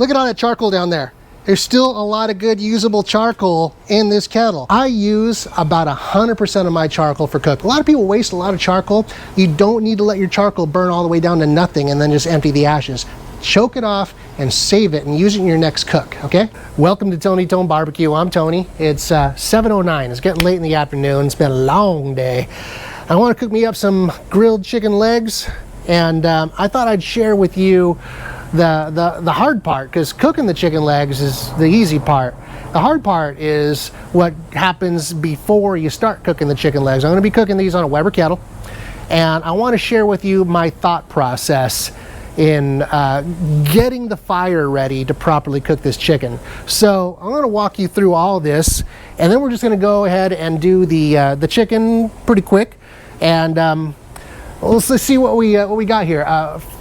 Look at all that charcoal down there. There's still a lot of good usable charcoal in this kettle. I use about 100% of my charcoal for cooking. A lot of people waste a lot of charcoal. You don't need to let your charcoal burn all the way down to nothing and then just empty the ashes. Choke it off and save it and use it in your next cook, okay? Welcome to Tony Tone Barbecue. I'm Tony. It's 7:09. It's getting late in the afternoon. It's been a long day. I want to cook me up some grilled chicken legs, and I thought I'd share with you the hard part, because cooking the chicken legs is the easy part. The hard part is what happens before you start cooking the chicken legs. I'm going to be cooking these on a Weber kettle, and I want to share with you my thought process in getting the fire ready to properly cook this chicken. So I'm going to walk you through all this, and then we're just going to go ahead and do the chicken pretty quick, and let's see what we got here.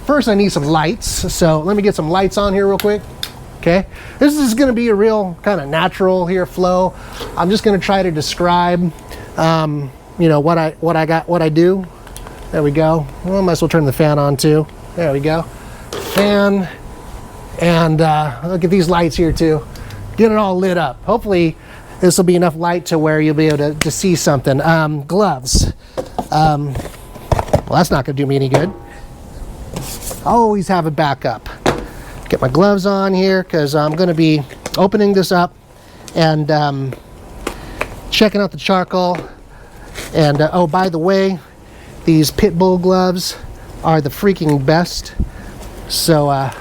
First, I need some lights, so let me get some lights on here real quick. Okay, this is going to be a real kind of natural here flow. I'm just going to try to describe, you know, what I do. There we go. Well, I might as well turn the fan on too. There we go. Fan, and look at these lights here too. Get it all lit up. Hopefully, this will be enough light to where you'll be able to see something. Gloves. Well, that's not going to do me any good. Always have a backup. Get my gloves on here because I'm going to be opening this up and checking out the charcoal. And oh, by the way, these pit bull gloves are the freaking best. So I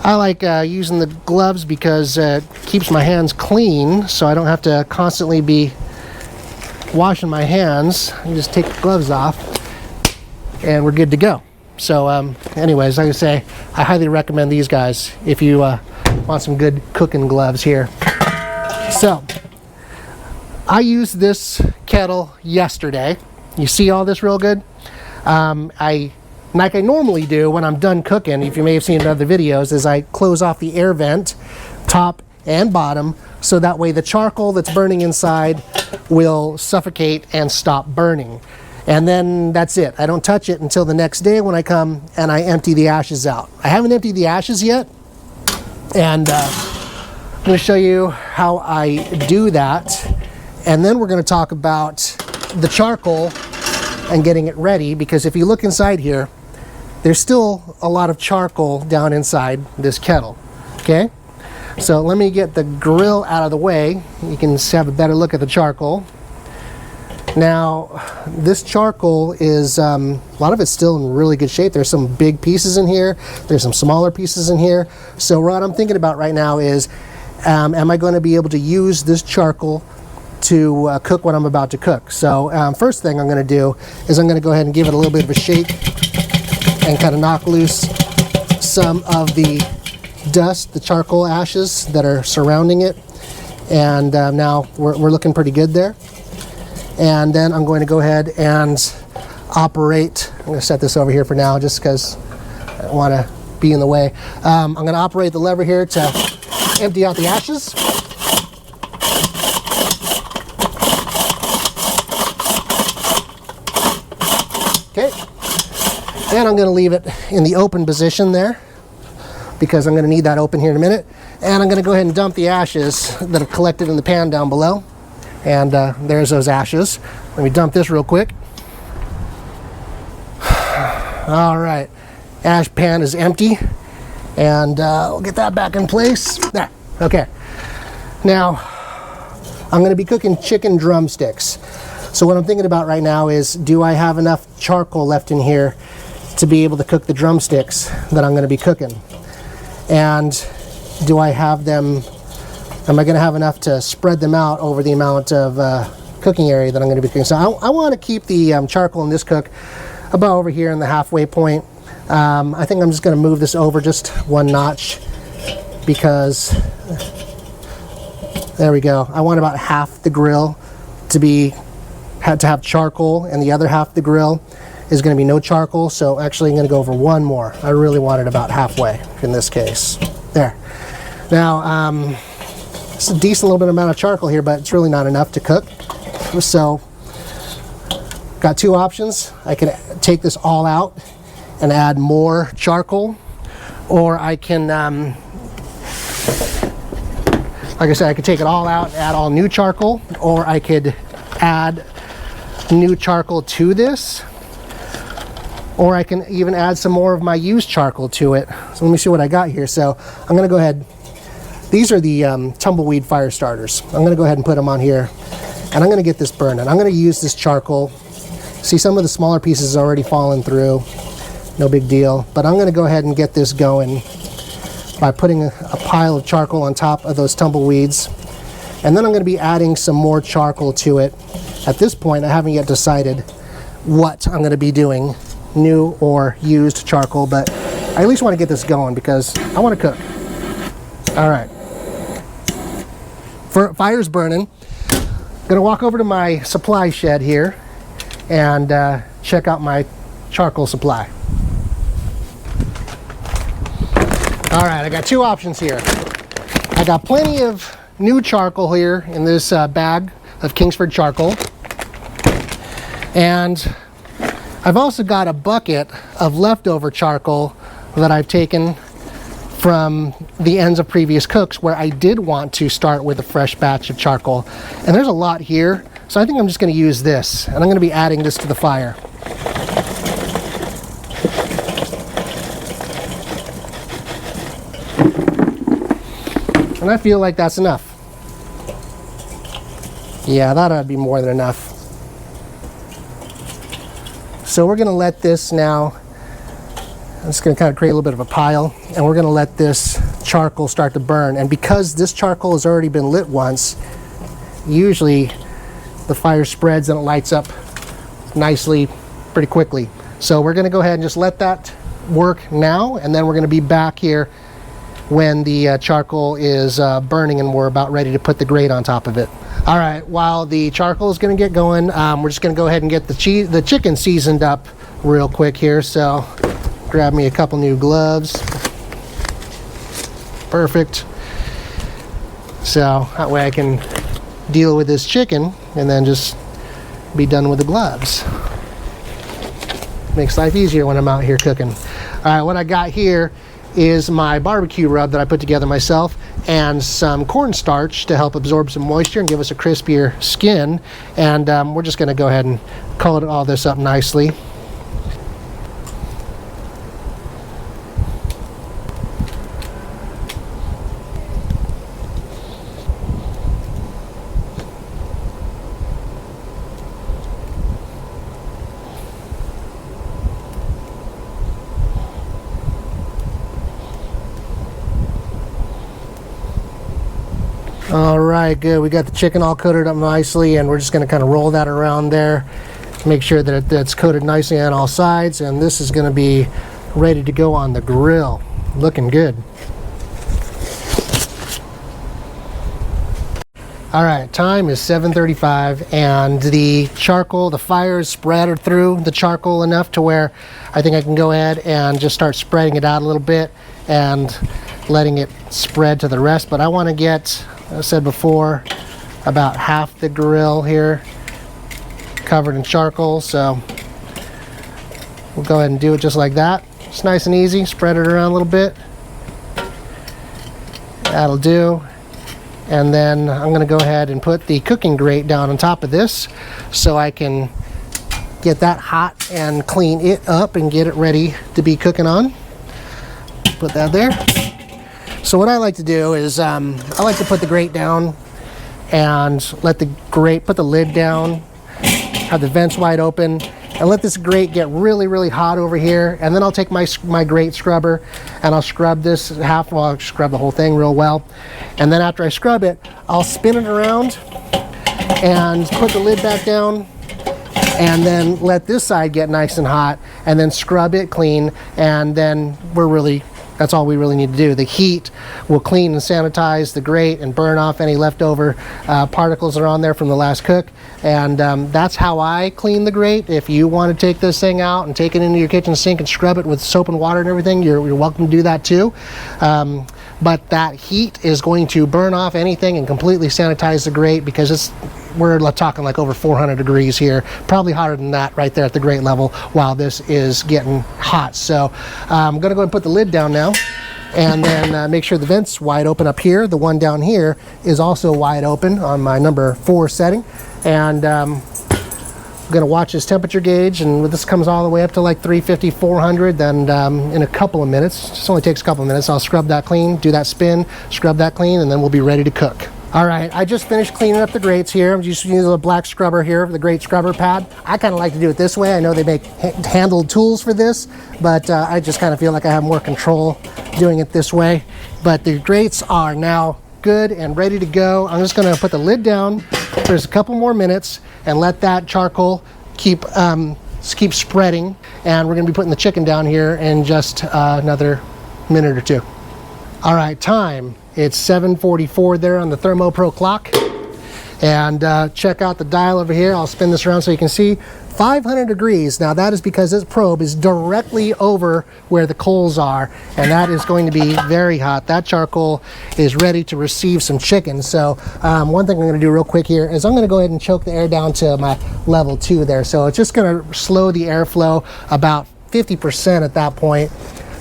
like using the gloves because it keeps my hands clean, so I don't have to constantly be washing my hands. You just take the gloves off and we're good to go. So anyways, like I say, I highly recommend these guys if you want some good cooking gloves here. So I used this kettle yesterday. You see all this real good? Like I normally do when I'm done cooking, if you may have seen in other videos, is I close off the air vent, top and bottom, so that way the charcoal that's burning inside will suffocate and stop burning. And then that's it. I don't touch it until the next day when I come and I empty the ashes out. I haven't emptied the ashes yet, and I'm going to show you how I do that. And then we're going to talk about the charcoal and getting it ready, because if you look inside here, there's still a lot of charcoal down inside this kettle. Okay? So let me get the grill out of the way. You can have a better look at the charcoal. Now, this charcoal is, a lot of it's still in really good shape. There's some big pieces in here. There's some smaller pieces in here. So what I'm thinking about right now is, am I going to be able to use this charcoal to cook what I'm about to cook? So first thing I'm going to do is I'm going to go ahead and give it a little bit of a shake and kind of knock loose some of the dust, the charcoal ashes that are surrounding it. And now we're looking pretty good there. And then I'm going to go ahead and operate. I'm going to set this over here for now just because I don't want to be in the way. I'm going to operate the lever here to empty out the ashes. Okay. And I'm going to leave it in the open position there, because I'm going to need that open here in a minute. And I'm going to go ahead and dump the ashes that are collected in the pan down below. And there's those ashes. Let me dump this real quick. All right, ash pan is empty, and we'll get that back in place. There, okay. Now, I'm going to be cooking chicken drumsticks. So what I'm thinking about right now is, do I have enough charcoal left in here to be able to cook the drumsticks that I'm going to be cooking? And do I have them, am I going to have enough to spread them out over the amount of cooking area that I'm going to be cooking? So I want to keep the charcoal in this cook about over here in the halfway point. I think I'm just going to move this over just one notch, because there we go. I want about half the grill to have charcoal, and the other half of the grill is going to be no charcoal. So actually I'm going to go over one more. I really want it about halfway in this case. There. Now it's a decent little bit amount of charcoal here, but it's really not enough to cook. So got two options. I could take this all out and add more charcoal, or I can, like I said, I could take it all out and add all new charcoal, or I could add new charcoal to this, or I can even add some more of my used charcoal to it. So let me see what I got here. So I'm gonna go ahead, these are the tumbleweed fire starters. I'm gonna go ahead and put them on here, and I'm gonna get this burning. I'm gonna use this charcoal. See, some of the smaller pieces already fallen through, no big deal, but I'm gonna go ahead and get this going by putting a pile of charcoal on top of those tumbleweeds, and then I'm gonna be adding some more charcoal to it. At this point, I haven't yet decided what I'm gonna be doing, new or used charcoal, but I at least wanna get this going because I wanna cook. All right, fire's burning. I'm gonna walk over to my supply shed here and check out my charcoal supply. All right, I got two options here. I got plenty of new charcoal here in this bag of Kingsford charcoal. And I've also got a bucket of leftover charcoal that I've taken from the ends of previous cooks where I did want to start with a fresh batch of charcoal. And there's a lot here, so I think I'm just gonna use this, and I'm gonna be adding this to the fire. And I feel like that's enough. Yeah, that ought to be more than enough. So we're gonna let this now, I'm just gonna kind of create a little bit of a pile, and we're gonna let this charcoal start to burn. And because this charcoal has already been lit once, usually the fire spreads and it lights up nicely pretty quickly. So we're gonna go ahead and just let that work now, and then we're gonna be back here when the charcoal is burning and we're about ready to put the grate on top of it. All right, while the charcoal is gonna get going, we're just gonna go ahead and get the chicken seasoned up real quick here. So grab me a couple new gloves. Perfect. So that way I can deal with this chicken and then just be done with the gloves. Makes life easier when I'm out here cooking. All right, what I got here is my barbecue rub that I put together myself, and some cornstarch to help absorb some moisture and give us a crispier skin. And we're just gonna go ahead and color all this up nicely. All right, good. We got the chicken all coated up nicely, and we're just gonna kind of roll that around there. Make sure that that's coated nicely on all sides, and this is gonna be ready to go on the grill. Looking good. All right, time is 7:35, and the charcoal, the fire is spread through the charcoal enough to where I think I can go ahead and just start spreading it out a little bit and letting it spread to the rest. But I want to get, as I said before, about half the grill here covered in charcoal. So we'll go ahead and do it just like that. It's nice and easy. Spread it around a little bit. That'll do. And then I'm going to go ahead and put the cooking grate down on top of this so I can get that hot and clean it up and get it ready to be cooking on. Put that there. So what I like to do is I like to put the grate down and let the grate, put the lid down, have the vents wide open, and let this grate get really, really hot over here. And then I'll take my grate scrubber and I'll scrub this half, well, I'll scrub the whole thing real well. And then after I scrub it, I'll spin it around and put the lid back down, and then let this side get nice and hot, and then scrub it clean, and then that's all we really need to do. The heat will clean and sanitize the grate and burn off any leftover particles that are on there from the last cook. And that's how I clean the grate. If you want to take this thing out and take it into your kitchen sink and scrub it with soap and water and everything, you're welcome to do that too. But that heat is going to burn off anything and completely sanitize the grate, because we're talking like over 400 degrees here, probably hotter than that right there at the grate level while this is getting hot. So I'm gonna go ahead and put the lid down now. And then make sure the vent's wide open up here. The one down here is also wide open on my number 4 setting. And I'm going to watch this temperature gauge, and when this comes all the way up to like 350, 400, then in a couple of minutes, just only takes a couple of minutes, I'll scrub that clean, do that spin, scrub that clean, and then we'll be ready to cook. All right, I just finished cleaning up the grates here. I'm just using a black scrubber here, the grate scrubber pad. I kind of like to do it this way. I know they make handled tools for this, but I just kind of feel like I have more control doing it this way. But the grates are now good and ready to go. I'm just gonna put the lid down for just a couple more minutes and let that charcoal keep spreading. And we're gonna be putting the chicken down here in just another minute or two. All right, time. It's 7:44 there on the ThermoPro clock. And check out the dial over here. I'll spin this around so you can see. 500 degrees. Now that is because this probe is directly over where the coals are, and that is going to be very hot. That charcoal is ready to receive some chicken. So one thing I'm going to do real quick here is I'm going to go ahead and choke the air down to my level 2 there. So it's just going to slow the airflow about 50% at that point.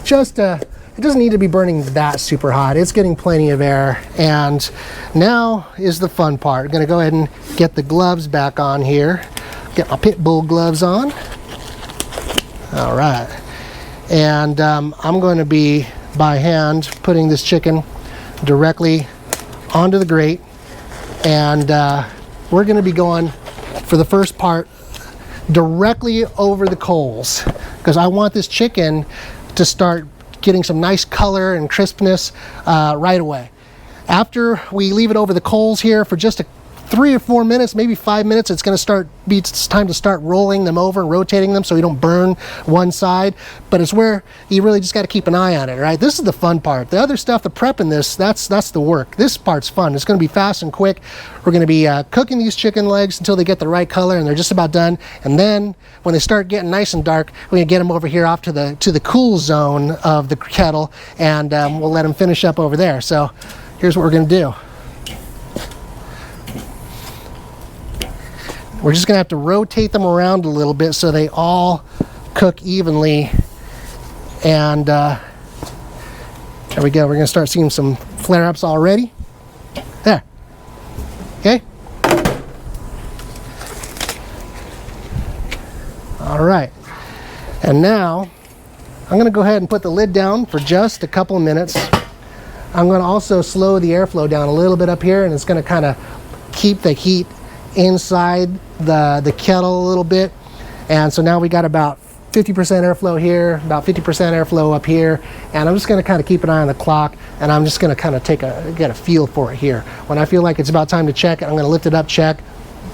Just it doesn't need to be burning that super hot. It's getting plenty of air. And now is the fun part. I'm going to go ahead and get the gloves back on here. Get my pit bull gloves on. All right. And I'm going to be by hand putting this chicken directly onto the grate. And we're going to be going for the first part directly over the coals, because I want this chicken to start getting some nice color and crispness right away. After we leave it over the coals here for just 3 or 4 minutes, maybe 5 minutes, it's going to it's time to start rolling them over and rotating them so you don't burn one side. But it's where you really just got to keep an eye on it, right? This is the fun part. The other stuff, the prepping this, that's the work. This part's fun. It's going to be fast and quick. We're going to be cooking these chicken legs until they get the right color and they're just about done. And then when they start getting nice and dark, we're going to get them over here off to the cool zone of the kettle, and we'll let them finish up over there. So here's what we're going to do. We're just going to have to rotate them around a little bit so they all cook evenly. And there we go. We're going to start seeing some flare-ups already. There. Okay. All right. And now I'm going to go ahead and put the lid down for just a couple of minutes. I'm going to also slow the airflow down a little bit up here, and it's going to kind of keep the heat inside the kettle a little bit. And so now we got about 50% airflow here, about 50% airflow up here, and I'm just going to kind of keep an eye on the clock, and I'm just going to kind of get a feel for it here. When I feel like it's about time to check it, I'm going to lift it up, check,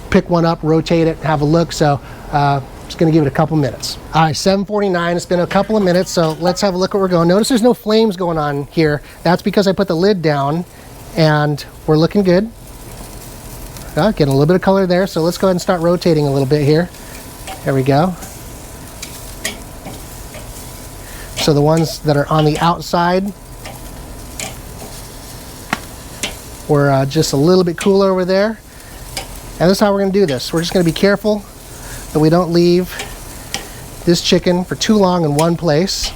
pick one up, rotate it, have a look. So just going to give it a couple minutes. All right, 7:49. It's been a couple of minutes, so let's have a look where we're going. Notice there's no flames going on here. That's because I put the lid down, and we're looking good. Getting a little bit of color there, so let's go ahead and start rotating a little bit here. There we go. So the ones that are on the outside were just a little bit cooler over there. And this is how we're going to do this. We're just going to be careful that we don't leave this chicken for too long in one place.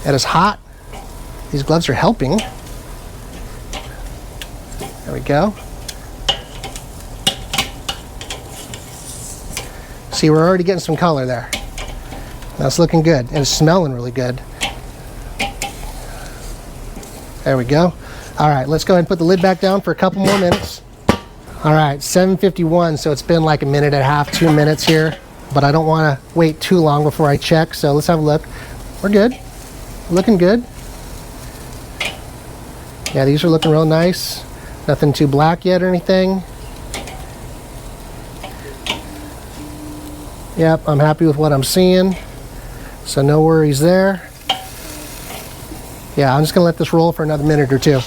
It is hot. These gloves are helping. There we go. See, we're already getting some color there. That's looking good, and it's smelling really good. There we go. All right, let's go ahead and put the lid back down for a couple more minutes. All right, 7:51, so it's been like a minute and a half, 2 minutes here, but I don't want to wait too long before I check, so let's have a look. We're good. Looking good. Yeah, these are looking real nice. Nothing too black yet or anything. Yep, I'm happy with what I'm seeing. So no worries there. Yeah, I'm just gonna let this roll for another minute or two.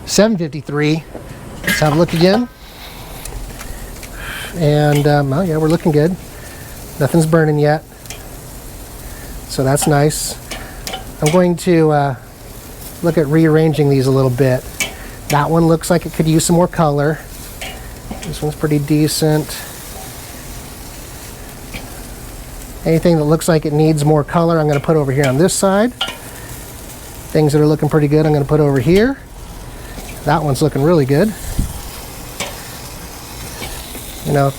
7:53. Let's have a look again. And well, yeah, we're looking good. Nothing's burning yet. So that's nice. I'm going to look at rearranging these a little bit. That one looks like it could use some more color. This one's pretty decent. Anything that looks like it needs more color, I'm going to put over here on this side. Things that are looking pretty good, I'm going to put over here. That one's looking really good. You know,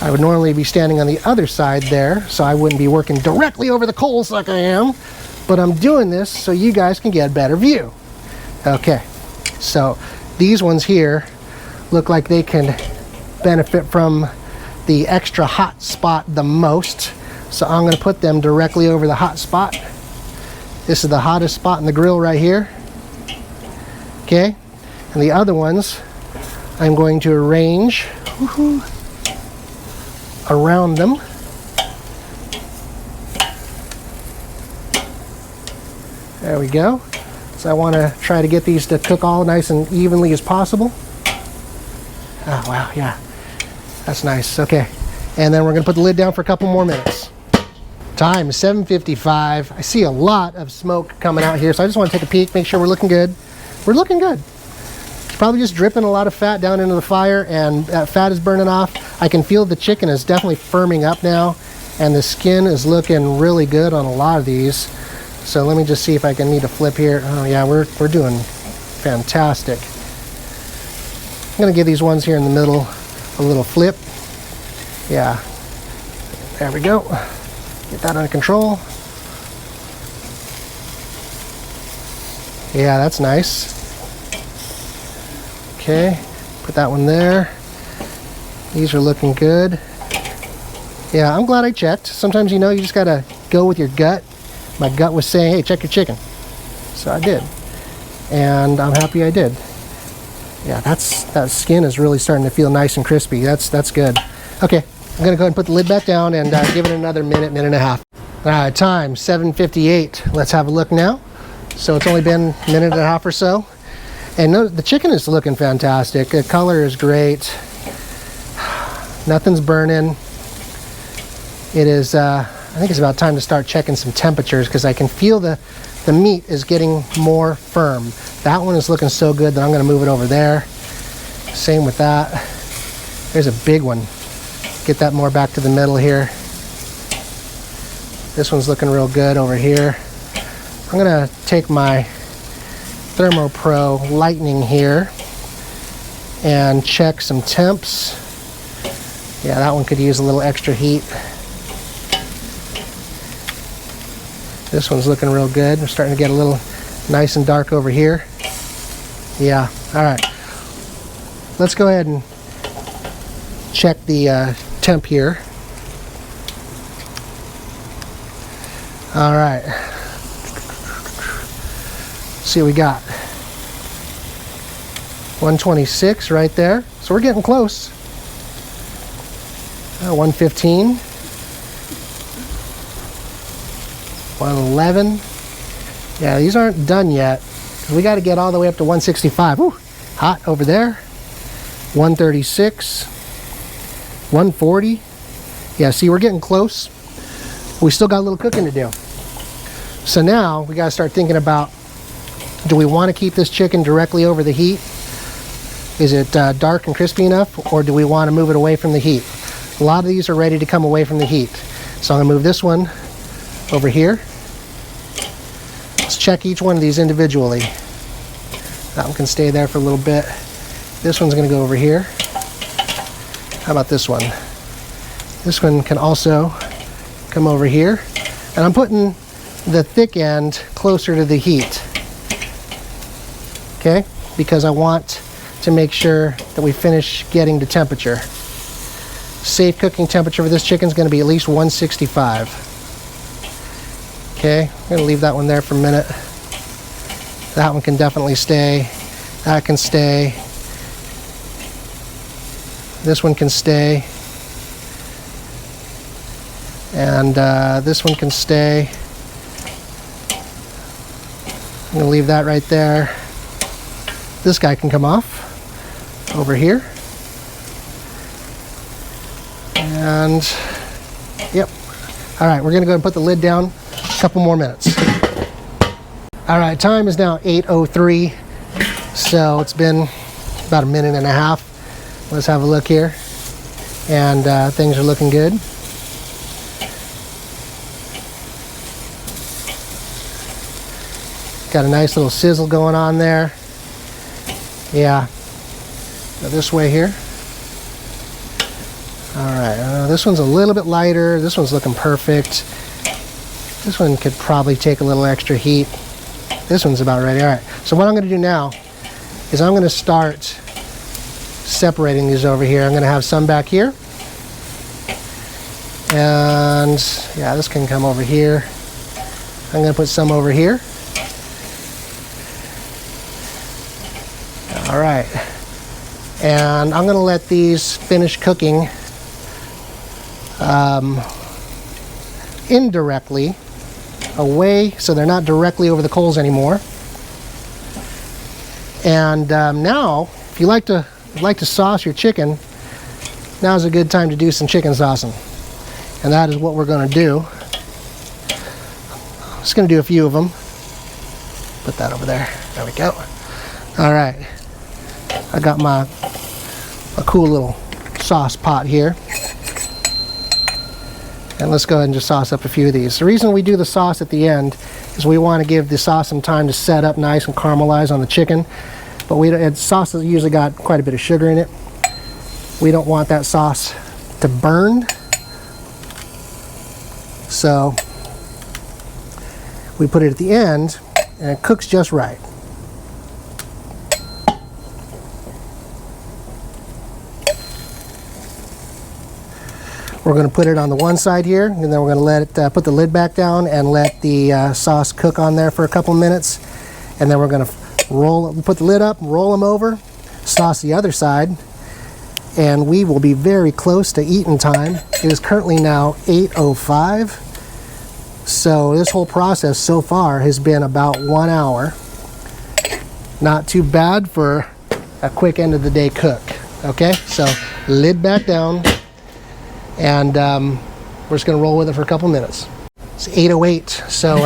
I would normally be standing on the other side there, so I wouldn't be working directly over the coals like I am, but I'm doing this so you guys can get a better view. Okay, so these ones here look like they can benefit from the extra hot spot the most, so I'm going to put them directly over the hot spot. This is the hottest spot in the grill right here. Okay, and the other ones I'm going to arrange around them. There we go. So I want to try to get these to cook all nice and evenly as possible. Oh wow, yeah, that's nice. Okay, and then we're going to put the lid down for a couple more minutes. Time is 7:55. I see a lot of smoke coming out here, so I just want to take a peek, make sure we're looking good. We're looking good. It's probably just dripping a lot of fat down into the fire, and that fat is burning off. I can feel the chicken is definitely firming up now, and the skin is looking really good on a lot of these. So let me just see if I can need a flip here. Oh yeah, we're doing fantastic. I'm gonna give these ones here in the middle a little flip. Yeah, there we go. Get that under control. Yeah, that's nice. Okay, put that one there. These are looking good. Yeah, I'm glad I checked. Sometimes, you know, you just gotta go with your gut. My gut was saying, hey, check your chicken. So I did. And I'm happy I did. Yeah, that skin is really starting to feel nice and crispy. That's good. Okay, I'm gonna go ahead and put the lid back down and give it another minute and a half. All right, time 7:58. Let's have a look now. So it's only been a minute and a half or so. And notice the chicken is looking fantastic. The color is great. Nothing's burning. It is, I think it's about time to start checking some temperatures because I can feel the meat is getting more firm. That one is looking so good that I'm going to move it over there. Same with that. There's a big one. Get that more back to the middle here. This one's looking real good over here. I'm going to take my ThermoPro Lightning here and check some temps. Yeah, that one could use a little extra heat. This one's looking real good. We're starting to get a little nice and dark over here. Yeah, all right. Let's go ahead and check the temp here. All right. Let's see what we got. 126 right there. So we're getting close. 115. 111. Yeah, these aren't done yet. We got to get all the way up to 165. Ooh, hot over there. 136. 140. Yeah, see, we're getting close. We still got a little cooking to do. So now we got to start thinking about, do we want to keep this chicken directly over the heat? Is it dark and crispy enough, or do we want to move it away from the heat? A lot of these are ready to come away from the heat. So I'm going to move this one over here. Let's check each one of these individually. That one can stay there for a little bit. This one's going to go over here. How about this one? This one can also come over here. And I'm putting the thick end closer to the heat. Okay? Because I want to make sure that we finish getting to temperature. Safe cooking temperature for this chicken is going to be at least 165. Okay, I'm going to leave that one there for a minute. That one can definitely stay. That can stay. This one can stay. And this one can stay. I'm going to leave that right there. This guy can come off over here. And, yep. All right, we're going to go and put the lid down. Couple more minutes. All right, time is now 8:03, so it's been about a minute and a half. Let's have a look here, and things are looking good. Got a nice little sizzle going on there. Yeah. Go this way here. Alright, this one's a little bit lighter. This one's looking perfect. This one could probably take a little extra heat. This one's about ready. Alright, so what I'm going to do now is I'm going to start separating these over here. I'm going to have some back here. And yeah, this can come over here. I'm going to put some over here. Alright. And I'm going to let these finish cooking indirectly away, so they're not directly over the coals anymore. And now, if you like to sauce your chicken, now's a good time to do some chicken saucing. And that is what we're going to do. I'm just going to do a few of them. Put that over there. There we go. All right. I got a cool little sauce pot here. And let's go ahead and just sauce up a few of these. The reason we do the sauce at the end is we want to give the sauce some time to set up nice and caramelize on the chicken. But sauce has usually got quite a bit of sugar in it. We don't want that sauce to burn. So we put it at the end and it cooks just right. We're going to put it on the one side here, and then we're going to let it put the lid back down and let the sauce cook on there for a couple minutes. And then we're going to put the lid up, roll them over, sauce the other side, and we will be very close to eating time. It is currently now 8:05, so this whole process so far has been about 1 hour. Not too bad for a quick end of the day cook. Okay, so lid back down. And we're just going to roll with it for a couple minutes. It's 8:08, so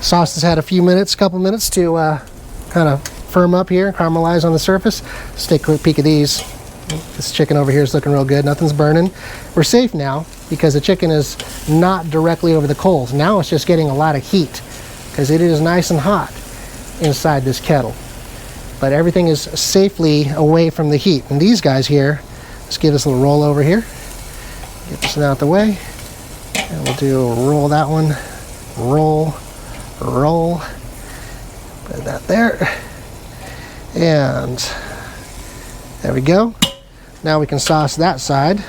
sauce has had a couple minutes to kind of firm up here, caramelize on the surface. Let's take a quick peek of these. This chicken over here is looking real good. Nothing's burning. We're safe now because the chicken is not directly over the coals. Now it's just getting a lot of heat because it is nice and hot inside this kettle. But everything is safely away from the heat. And these guys here, let's give this a little roll over here. Get this out the way, and we'll do roll that one, roll, put that there, and there we go. Now we can sauce that side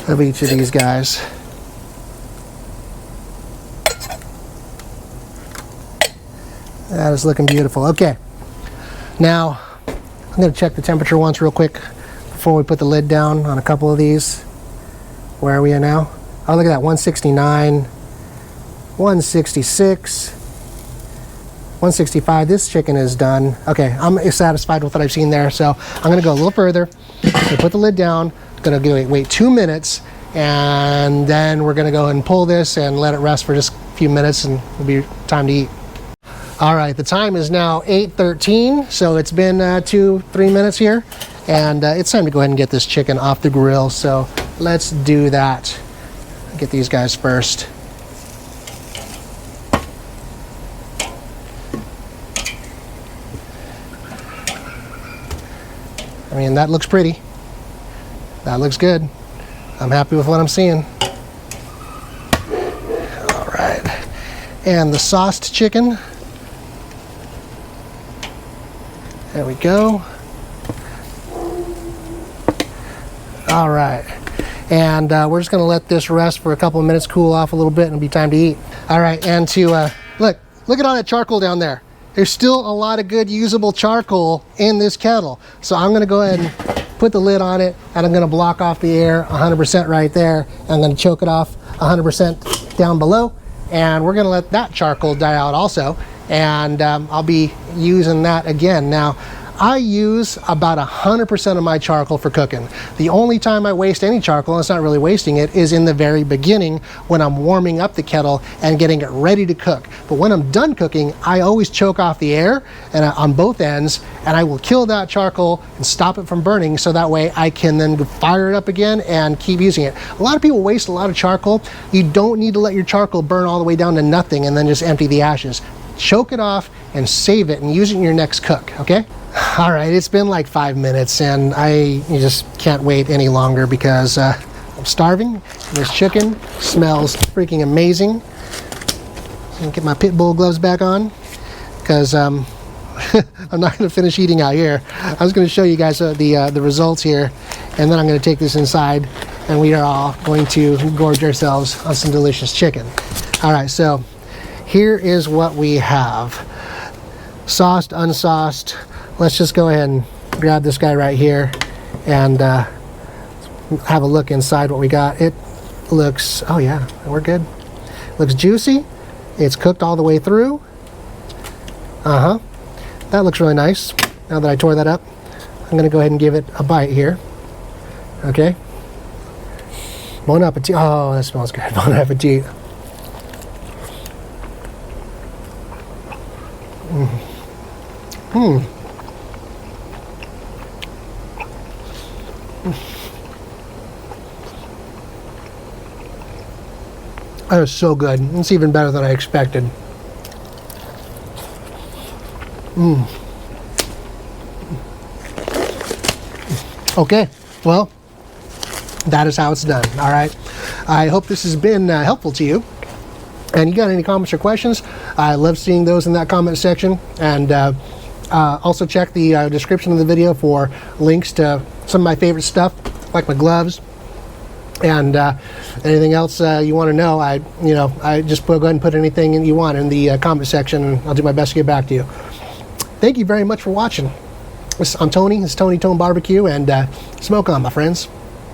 of each of these guys. That is looking beautiful. Okay, now I'm going to check the temperature once real quick before we put the lid down on a couple of these. Where are we at now? Oh, look at that, 169, 166, 165. This chicken is done. Okay, I'm satisfied with what I've seen there, so I'm going to go a little further. I'm going to put the lid down. I'm going to wait 2 minutes, and then we're going to go ahead and pull this and let it rest for just a few minutes, and it'll be time to eat. All right, the time is now 8:13, so it's been 2-3 minutes here, and it's time to go ahead and get this chicken off the grill. So let's do that. Get these guys first. I mean, that looks pretty. That looks good. I'm happy with what I'm seeing. All right, and the sauced chicken. There we go. All right. And we're just going to let this rest for a couple of minutes, cool off a little bit, and it'll be time to eat. All right, and to look at all that charcoal down there. There's still a lot of good usable charcoal in this kettle. So I'm going to go ahead and put the lid on it, and I'm going to block off the air 100% right there. I'm going to choke it off 100% down below, and we're going to let that charcoal die out also. And I'll be using that again. Now, I use about 100% of my charcoal for cooking. The only time I waste any charcoal, and it's not really wasting it, is in the very beginning when I'm warming up the kettle and getting it ready to cook. But when I'm done cooking, I always choke off the air and on both ends, and I will kill that charcoal and stop it from burning, so that way I can then fire it up again and keep using it. A lot of people waste a lot of charcoal. You don't need to let your charcoal burn all the way down to nothing and then just empty the ashes. choke it off and save it and use it in your next cook, okay? All right, it's been like 5 minutes and I just can't wait any longer because I'm starving. This chicken smells freaking amazing. I'm gonna get my pit bull gloves back on because I'm not gonna finish eating out here. I was gonna show you guys the results here, and then I'm gonna take this inside and we are all going to gorge ourselves on some delicious chicken. All right, so here is what we have. Sauced, unsauced. Let's just go ahead and grab this guy right here and have a look inside what we got. It looks, oh yeah, we're good. Looks juicy. It's cooked all the way through. That looks really nice. Now that I tore that up, I'm gonna go ahead and give it a bite here. Okay. Bon appetit. Oh, that smells good. Bon appetit. That is so good. It's even better than I expected. Okay, well, that is how it's done. All right. I hope this has been helpful to you. And you got any comments or questions? I love seeing those in that comment section. And also check the description of the video for links to some of my favorite stuff, like my gloves. And anything else you want to know, I just go ahead and put anything you want in the comment section, and I'll do my best to get back to you. Thank you very much for watching. I'm Tony. It's Tony Tone Barbecue, and smoke on, my friends.